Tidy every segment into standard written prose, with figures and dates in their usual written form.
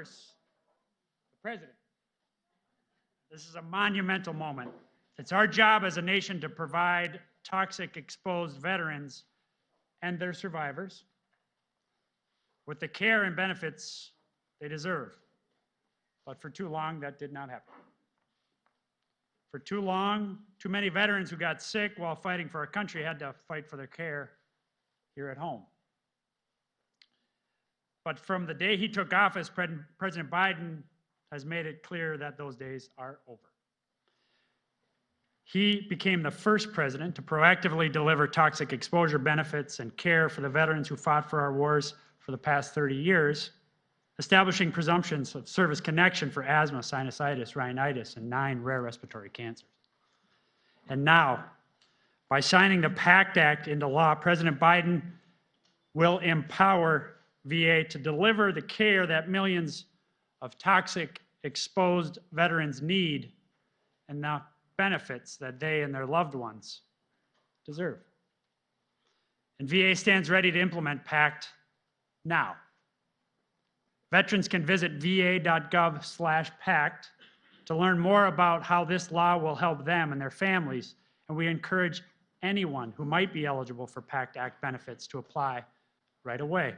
course, the President. This is a monumental moment. It's our job as a nation to provide toxic exposed veterans and their survivors with the care and benefits they deserve. But for too long, that did not happen. For too long, too many veterans who got sick while fighting for our country had to fight for their care here at home. But from the day he took office, President Biden has made it clear that those days are over. He became the first president to proactively deliver toxic exposure benefits and care for the veterans who fought for our wars for the past 30 years, establishing presumptions of service connection for asthma, sinusitis, rhinitis, and 9 rare respiratory cancers. And now, by signing the PACT Act into law, President Biden will empower VA to deliver the care that millions of toxic exposed veterans need and the benefits that they and their loved ones deserve. And VA stands ready to implement PACT now. Veterans can visit va.gov/PACT to learn more about how this law will help them and their families, and we encourage anyone who might be eligible for PACT Act benefits to apply right away,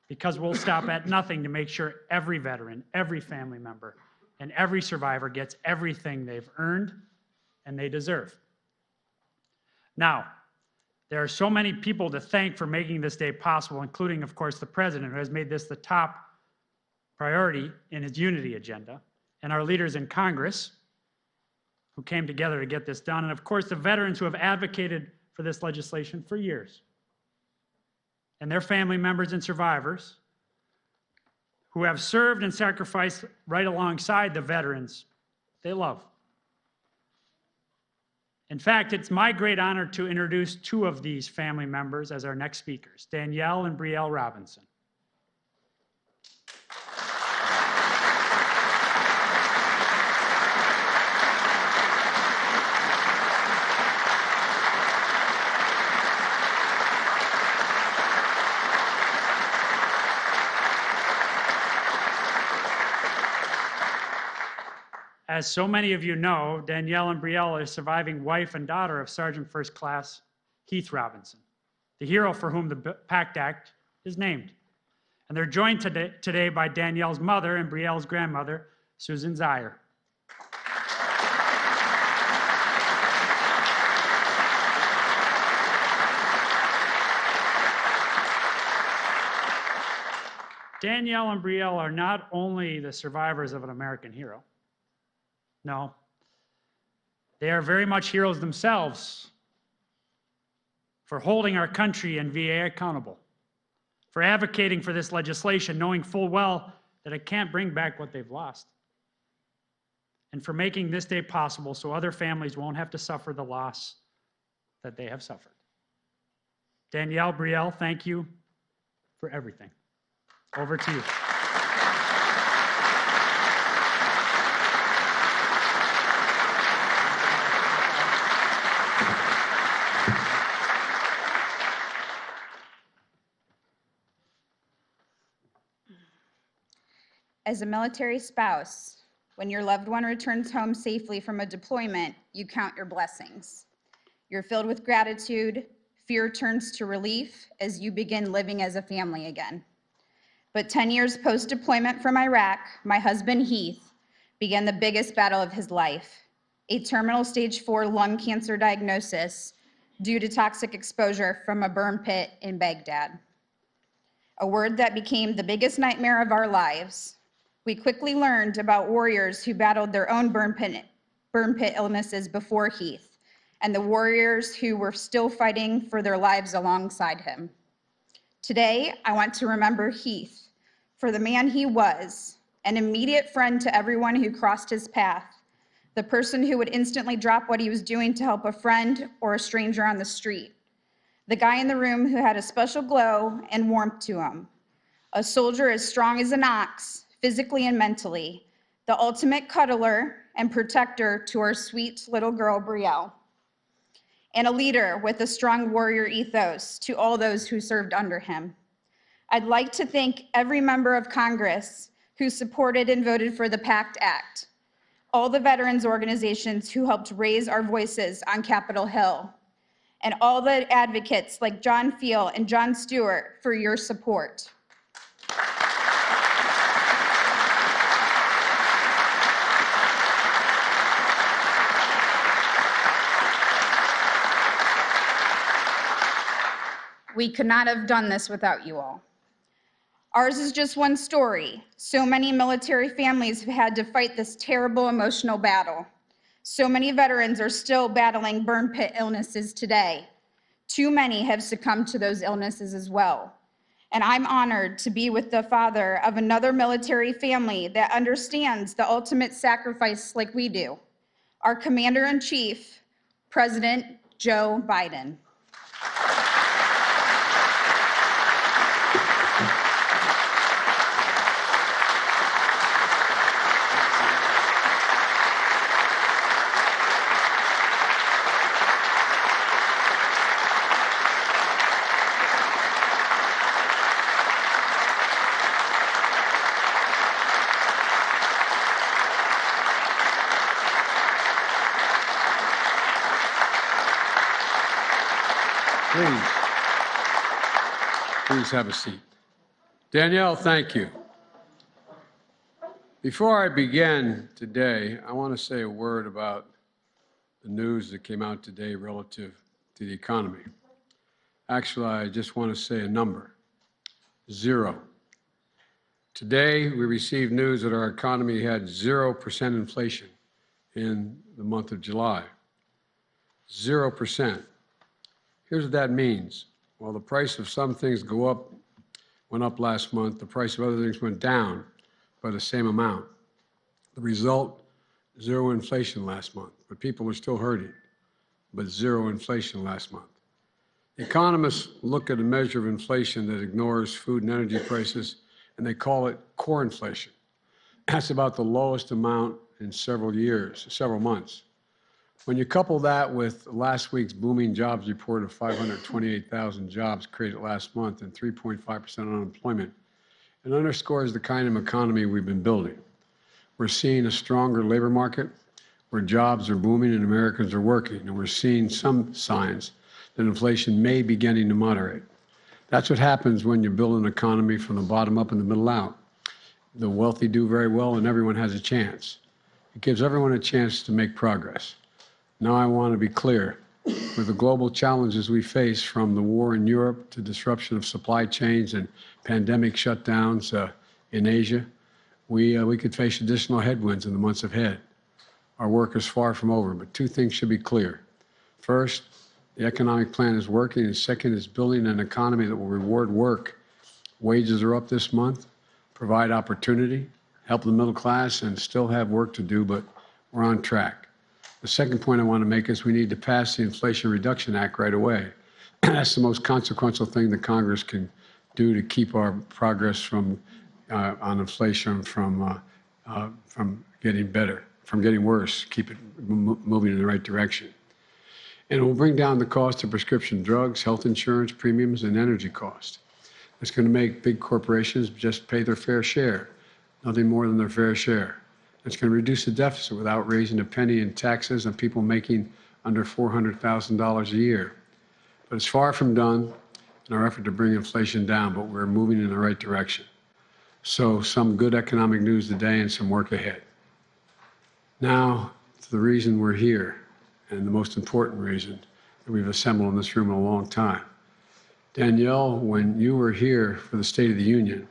because we'll stop at nothing to make sure every veteran, every family member, and every survivor gets everything they've earned and they deserve. Now, there are so many people to thank for making this day possible, including, of course, the President, who has made this the top priority in his unity agenda, and our leaders in Congress, who came together to get this done, and of course, the veterans who have advocated for this legislation for years, and their family members and survivors who have served and sacrificed right alongside the veterans they love. In fact, it's my great honor to introduce 2 of these family members as our next speakers, Danielle and Brielle Robinson. As so many of you know, Danielle and Brielle are the surviving wife and daughter of Sergeant First Class Heath Robinson, the hero for whom the PACT Act is named. And they're joined today by Danielle's mother and Brielle's grandmother, Susan Zier. Danielle and Brielle are not only the survivors of an American hero. No, they are very much heroes themselves for holding our country and VA accountable, for advocating for this legislation, knowing full well that it can't bring back what they've lost, and for making this day possible so other families won't have to suffer the loss that they have suffered. Danielle, Brielle, thank you for everything. Over to you. As a military spouse, when your loved one returns home safely from a deployment, you count your blessings. You're filled with gratitude, fear turns to relief as you begin living as a family again. But 10 years post-deployment from Iraq, my husband Heath began the biggest battle of his life, a terminal stage 4 lung cancer diagnosis due to toxic exposure from a burn pit in Baghdad. A word that became the biggest nightmare of our lives. We quickly learned about warriors who battled their own burn pit illnesses before Heath, and the warriors who were still fighting for their lives alongside him. Today, I want to remember Heath for the man he was, an immediate friend to everyone who crossed his path, the person who would instantly drop what he was doing to help a friend or a stranger on the street, the guy in the room who had a special glow and warmth to him, a soldier as strong as an ox, physically and mentally, the ultimate cuddler and protector to our sweet little girl, Brielle, and a leader with a strong warrior ethos to all those who served under him. I'd like to thank every member of Congress who supported and voted for the PACT Act, all the veterans organizations who helped raise our voices on Capitol Hill, and all the advocates like John Fiel and John Stewart for your support. We could not have done this without you all. Ours is just one story. So many military families have had to fight this terrible emotional battle. So many veterans are still battling burn pit illnesses today. Too many have succumbed to those illnesses as well. And I'm honored to be with the father of another military family that understands the ultimate sacrifice like we do, our Commander-in-Chief, President Joe Biden. Please have a seat. Danielle, thank you. Before I begin today, I want to say a word about the news that came out today relative to the economy. Actually, I just want to say a number: 0. Today, we received news that our economy had 0% inflation in the month of July. 0%. Here's what that means. While the price of some things went up last month, the price of other things went down by the same amount. The result, 0 inflation last month, but people are still hurting, but 0 inflation last month. Economists look at a measure of inflation that ignores food and energy prices, and they call it core inflation. That's about the lowest amount in several months. When you couple that with last week's booming jobs report of 528,000 jobs created last month and 3.5% unemployment, it underscores the kind of economy we've been building. We're seeing a stronger labor market where jobs are booming and Americans are working, and we're seeing some signs that inflation may be beginning to moderate. That's what happens when you build an economy from the bottom up and the middle out. The wealthy do very well and everyone has a chance. It gives everyone a chance to make progress. Now I want to be clear. With the global challenges we face, from the war in Europe to disruption of supply chains and pandemic shutdowns in Asia, we could face additional headwinds in the months ahead. Our work is far from over, but 2 things should be clear. First, the economic plan is working, and second is building an economy that will reward work. Wages are up this month, provide opportunity, help the middle class, and still have work to do, but we're on track. The second point I want to make is we need to pass the Inflation Reduction Act right away. That's the most consequential thing that Congress can do to keep our progress on inflation from getting worse, keep it moving in the right direction. And it will bring down the cost of prescription drugs, health insurance premiums, and energy costs. It's going to make big corporations just pay their fair share, nothing more than their fair share. It's going to reduce the deficit without raising a penny in taxes on people making under $400,000 a year. But it's far from done in our effort to bring inflation down, but we're moving in the right direction. So some good economic news today and some work ahead. Now, to the reason we're here, and the most important reason that we've assembled in this room in a long time. Danielle, when you were here for the State of the Union,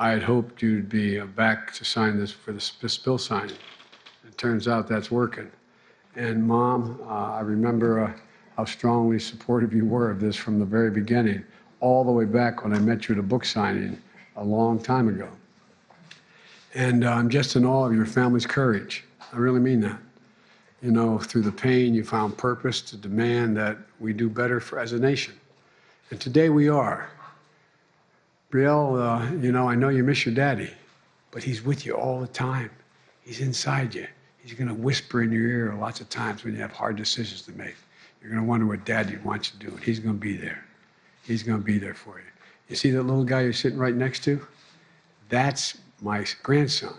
I had hoped you'd be back to sign this for this bill signing. It turns out that's working. And Mom, I remember how strongly supportive you were of this from the very beginning, all the way back when I met you at a book signing a long time ago. And I'm just in awe of your family's courage. I really mean that. You know, through the pain, you found purpose to demand that we do better as a nation. And today we are. WRAL, you know, I know you miss your daddy, but he's with you all the time. He's inside you. He's going to whisper in your ear lots of times when you have hard decisions to make. You're going to wonder what Daddy wants you to do, and he's going to be there. He's going to be there for you. You see that little guy you're sitting right next to? That's my grandson,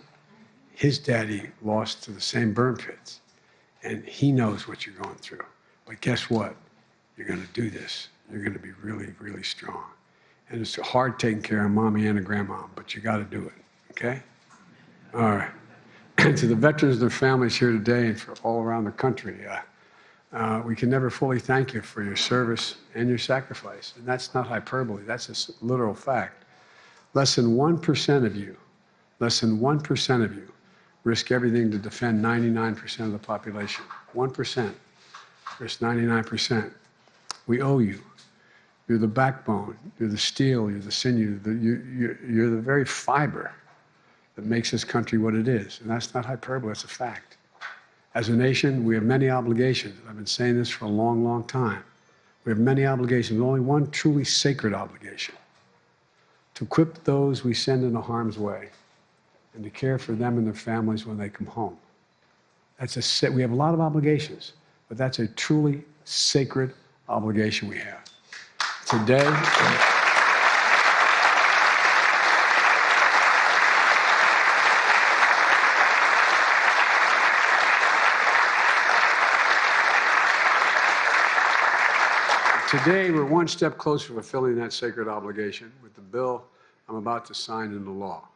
his daddy lost to the same burn pits, and he knows what you're going through. But guess what? You're going to do this. You're going to be really, really strong. And it's hard taking care of mommy and a grandma, but you got to do it, okay? All right. To the veterans and their families here today and for all around the country, we can never fully thank you for your service and your sacrifice. And that's not hyperbole. That's a literal fact. Less than 1% of you, less than 1% of you risk everything to defend 99% of the population. 1% risk 99%. We owe you. You're the backbone. You're the steel. You're the sinew. You're the very fiber that makes this country what it is. And that's not hyperbole. That's a fact. As a nation, we have many obligations. I've been saying this for a long, long time. We have many obligations, only one truly sacred obligation: to equip those we send into harm's way and to care for them and their families when they come home. We have a lot of obligations, but that's a truly sacred obligation we have. Today, we're one step closer to fulfilling that sacred obligation with the bill I'm about to sign into law.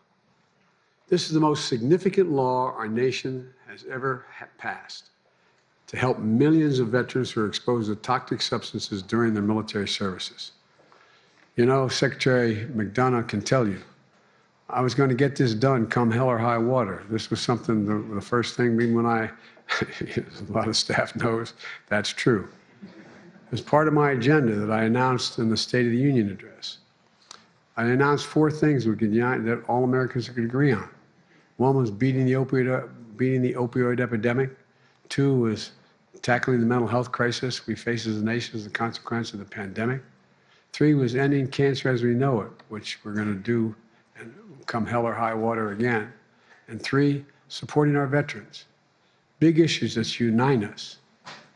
This is the most significant law our nation has ever passed to help millions of veterans who are exposed to toxic substances during their military services. You know, Secretary McDonough can tell you, I was going to get this done come hell or high water. This was something, the first thing, when a lot of staff knows that's true. As part of my agenda that I announced in the State of the Union address, I announced 4 things that all Americans could agree on. One was beating the opioid epidemic. 2 was tackling the mental health crisis we face as a nation as a consequence of the pandemic. 3 was ending cancer as we know it, which we're going to do and come hell or high water again. And 3, supporting our veterans. Big issues that unite us.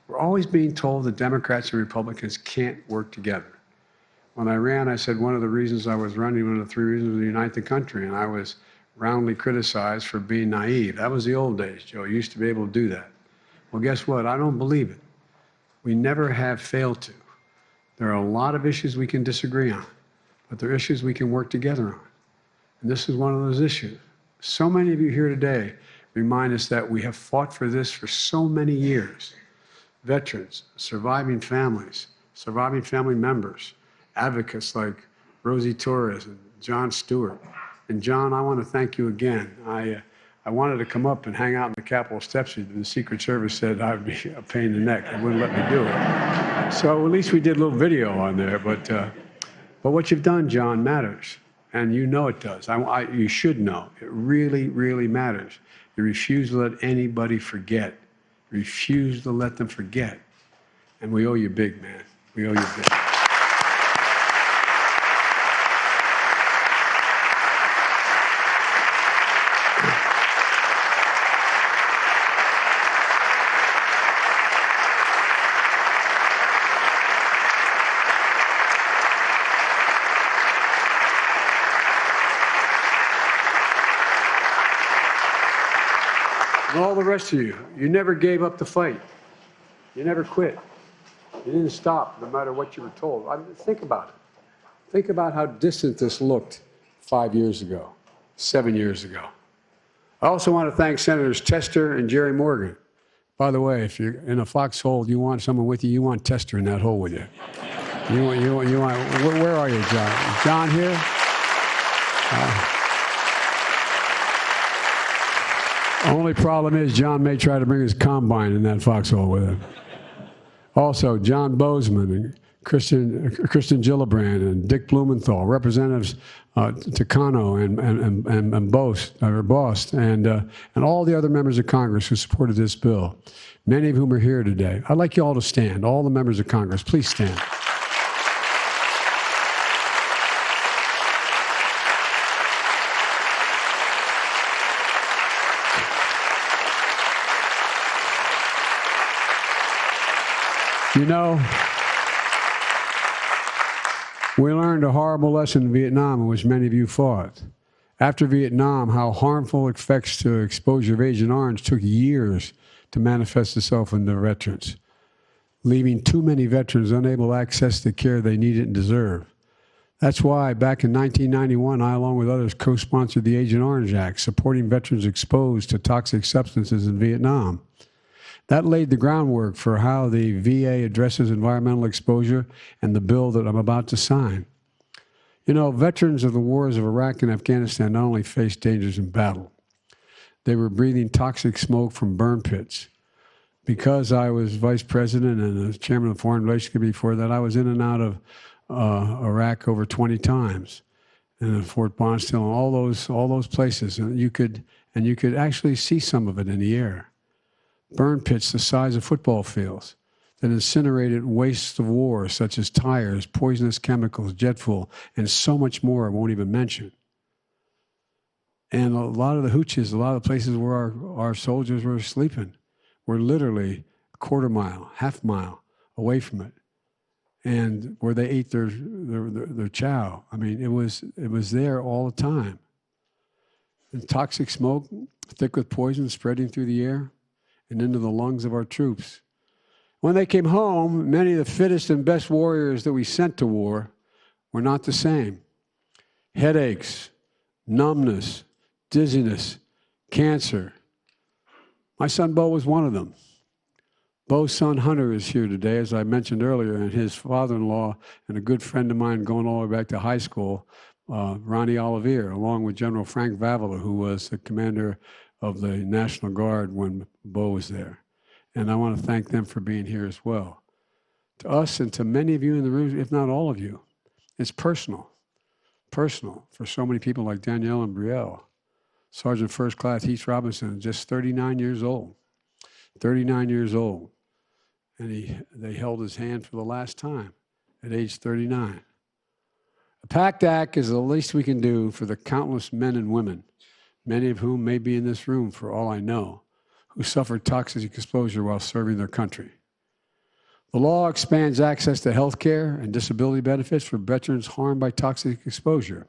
We're always being told that Democrats and Republicans can't work together. When I ran, I said one of the reasons I was running, one of the 3 reasons was to unite the country, and I was roundly criticized for being naive. That was the old days, Joe. You used to be able to do that. Well, guess what? I don't believe it. We never have failed to. There are a lot of issues we can disagree on, but there are issues we can work together on. And this is one of those issues. So many of you here today remind us that we have fought for this for so many years. Veterans, surviving families, surviving family members, advocates like Rosie Torres and John Stewart. And John, I want to thank you again. I wanted to come up and hang out in the Capitol steps. The Secret Service said I'd be a pain in the neck. They wouldn't let me do it. So at least we did a little video on there. But what you've done, John, matters. And you know it does. You should know. It really, really matters. You refuse to let anybody forget. Refuse to let them forget. And we owe you big, man. We owe you big. And all the rest of you, you never gave up the fight. You never quit. You didn't stop, no matter what you were told. Think about it. Think about how distant this looked 5 years ago, 7 years ago. I also want to thank Senators Tester and Jerry Morgan. By the way, if you're in a foxhole, you want someone with you, you want Tester in that hole with you. Where are you, John? John here? Only problem is John may try to bring his combine in that foxhole with him. Also, John Bozeman and Kristen Gillibrand and Dick Blumenthal, Representatives Takano and Bost, and all the other members of Congress who supported this bill, many of whom are here today. I'd like you all to stand, all the members of Congress, please stand. You know, we learned a horrible lesson in Vietnam in which many of you fought. After Vietnam, how harmful effects to exposure of Agent Orange took years to manifest itself in their veterans, leaving too many veterans unable to access the care they needed and deserve. That's why back in 1991, I, along with others, co-sponsored the Agent Orange Act, supporting veterans exposed to toxic substances in Vietnam. That laid the groundwork for how the VA addresses environmental exposure and the bill that I'm about to sign. You know, veterans of the wars of Iraq and Afghanistan not only faced dangers in battle, they were breathing toxic smoke from burn pits. Because I was vice president and the chairman of the Foreign Relations Committee before that, I was in and out of Iraq over 20 times, and in Fort Bonneville, and all those places, and you could actually see some of it in the air. Burn pits the size of football fields that incinerated wastes of war, such as tires, poisonous chemicals, jet fuel, and so much more I won't even mention. And a lot of the hooches, a lot of the places where our soldiers were sleeping, were literally a quarter mile, half mile away from it, and where they ate their chow. I mean, it was there all the time. And toxic smoke, thick with poison, spreading through the air and into the lungs of our troops. When they came home, many of the fittest and best warriors that we sent to war were not the same. Headaches, numbness, dizziness, cancer. My son Beau was one of them. Beau's son Hunter is here today, as I mentioned earlier, and his father-in-law and a good friend of mine going all the way back to high school, Ronnie Olivier, along with General Frank Vavala, who was the commander of the National Guard when Beau was there. And I want to thank them for being here as well. To us and to many of you in the room, if not all of you, it's personal for so many people like Danielle and Brielle. Sergeant First Class Heath Robinson, just 39 years old. 39 years old. And they held his hand for the last time at age 39. A PACT Act is the least we can do for the countless men and women, many of whom may be in this room for all I know, who suffered toxic exposure while serving their country. The law expands access to health care and disability benefits for veterans harmed by toxic exposure.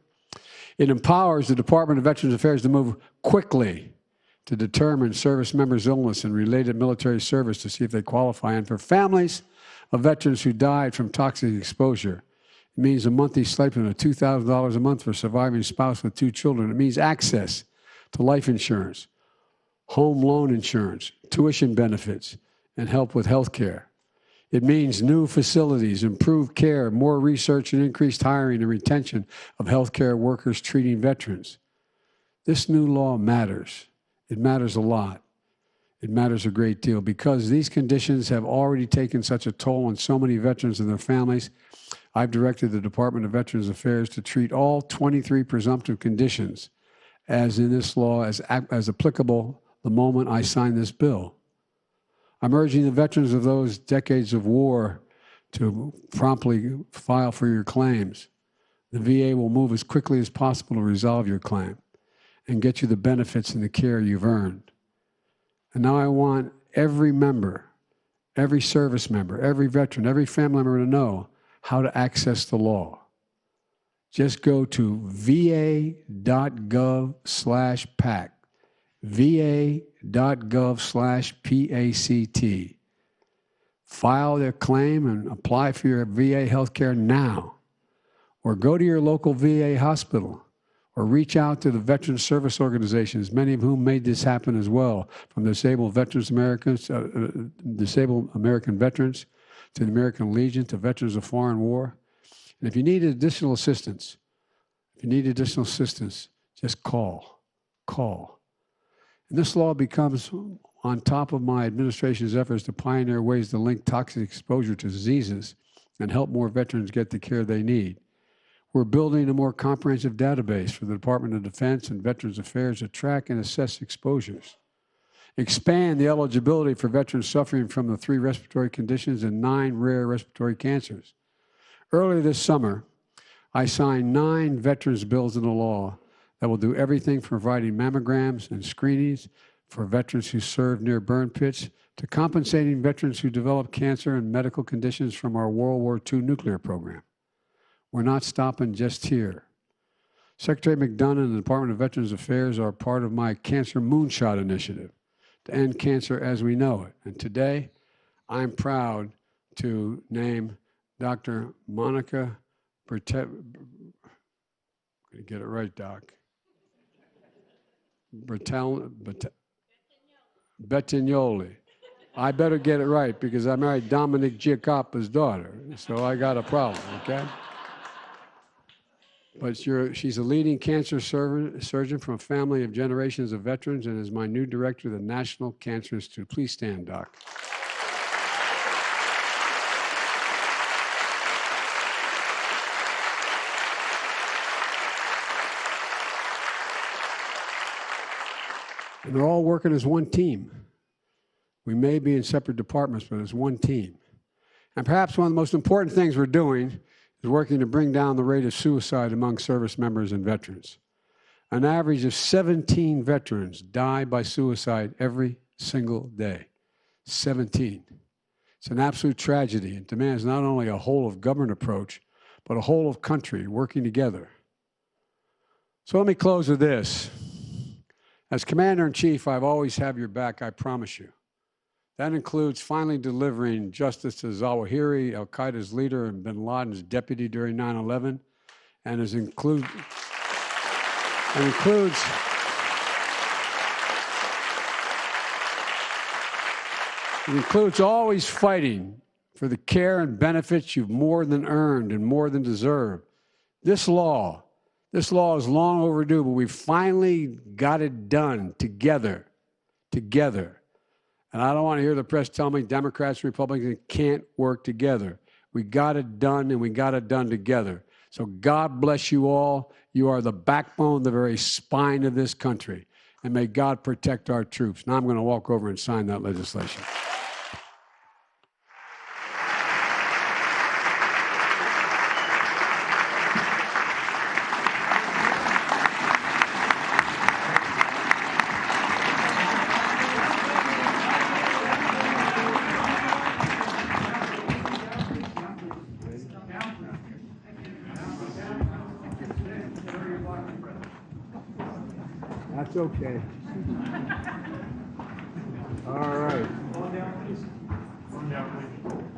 It empowers the Department of Veterans Affairs to move quickly to determine service members' illness and related military service to see if they qualify. And for families of veterans who died from toxic exposure, it means a monthly stipend of $2,000 a month for a surviving spouse with 2 children. It means access to life insurance, home loan insurance, tuition benefits, and help with health care. It means new facilities, improved care, more research, and increased hiring and retention of healthcare workers treating veterans. This new law matters. It matters a lot. It matters a great deal because these conditions have already taken such a toll on so many veterans and their families. I've directed the Department of Veterans Affairs to treat all 23 presumptive conditions as in this law as applicable the moment I sign this bill. I'm urging the veterans of those decades of war to promptly file for your claims. The VA will move as quickly as possible to resolve your claim and get you the benefits and the care you've earned. And now I want every member, every service member, every veteran, every family member to know how to access the law. Just go to va.gov/PACT, va.gov/PACT. File their claim and apply for your VA health care now. Or go to your local VA hospital or reach out to the veteran service organizations, many of whom made this happen as well, from Disabled American Veterans to the American Legion to Veterans of Foreign War. And if you need additional assistance, just call. And this law becomes on top of my administration's efforts to pioneer ways to link toxic exposure to diseases and help more veterans get the care they need. We're building a more comprehensive database for the Department of Defense and Veterans Affairs to track and assess exposures. Expand the eligibility for veterans suffering from the 3 respiratory conditions and 9 rare respiratory cancers. Earlier this summer, I signed 9 veterans bills into law that will do everything from providing mammograms and screenings for veterans who served near burn pits to compensating veterans who developed cancer and medical conditions from our World War II nuclear program. We're not stopping just here. Secretary McDonough and the Department of Veterans Affairs are part of my Cancer Moonshot initiative to end cancer as we know it. And today, I'm proud to name Dr. Monica get it right, Doc. Bettignoli. I better get it right because I married Dominic Giacoppa's daughter, so I got a problem, okay? But she's a leading cancer surgeon from a family of generations of veterans and is my new director of the National Cancer Institute. Please stand, Doc. And they're all working as one team. We may be in separate departments, but it's one team. And perhaps one of the most important things we're doing is working to bring down the rate of suicide among service members and veterans. An average of 17 veterans die by suicide every single day. 17. It's an absolute tragedy. It demands not only a whole-of-government approach, but a whole-of-country working together. So let me close with this. As Commander-in-Chief, I've always have your back, I promise you. That includes finally delivering justice to Zawahiri, al-Qaeda's leader and bin Laden's deputy during 9/11, and it includes always fighting for the care and benefits you've more than earned and more than deserved. This law is long overdue, but we finally got it done together. And I don't want to hear the press tell me Democrats and Republicans can't work together. We got it done, and we got it done together. So God bless you all. You are the backbone, the very spine of this country. And may God protect our troops. Now I'm going to walk over and sign that legislation. That's okay. All right. Calm down, please. Calm down, please.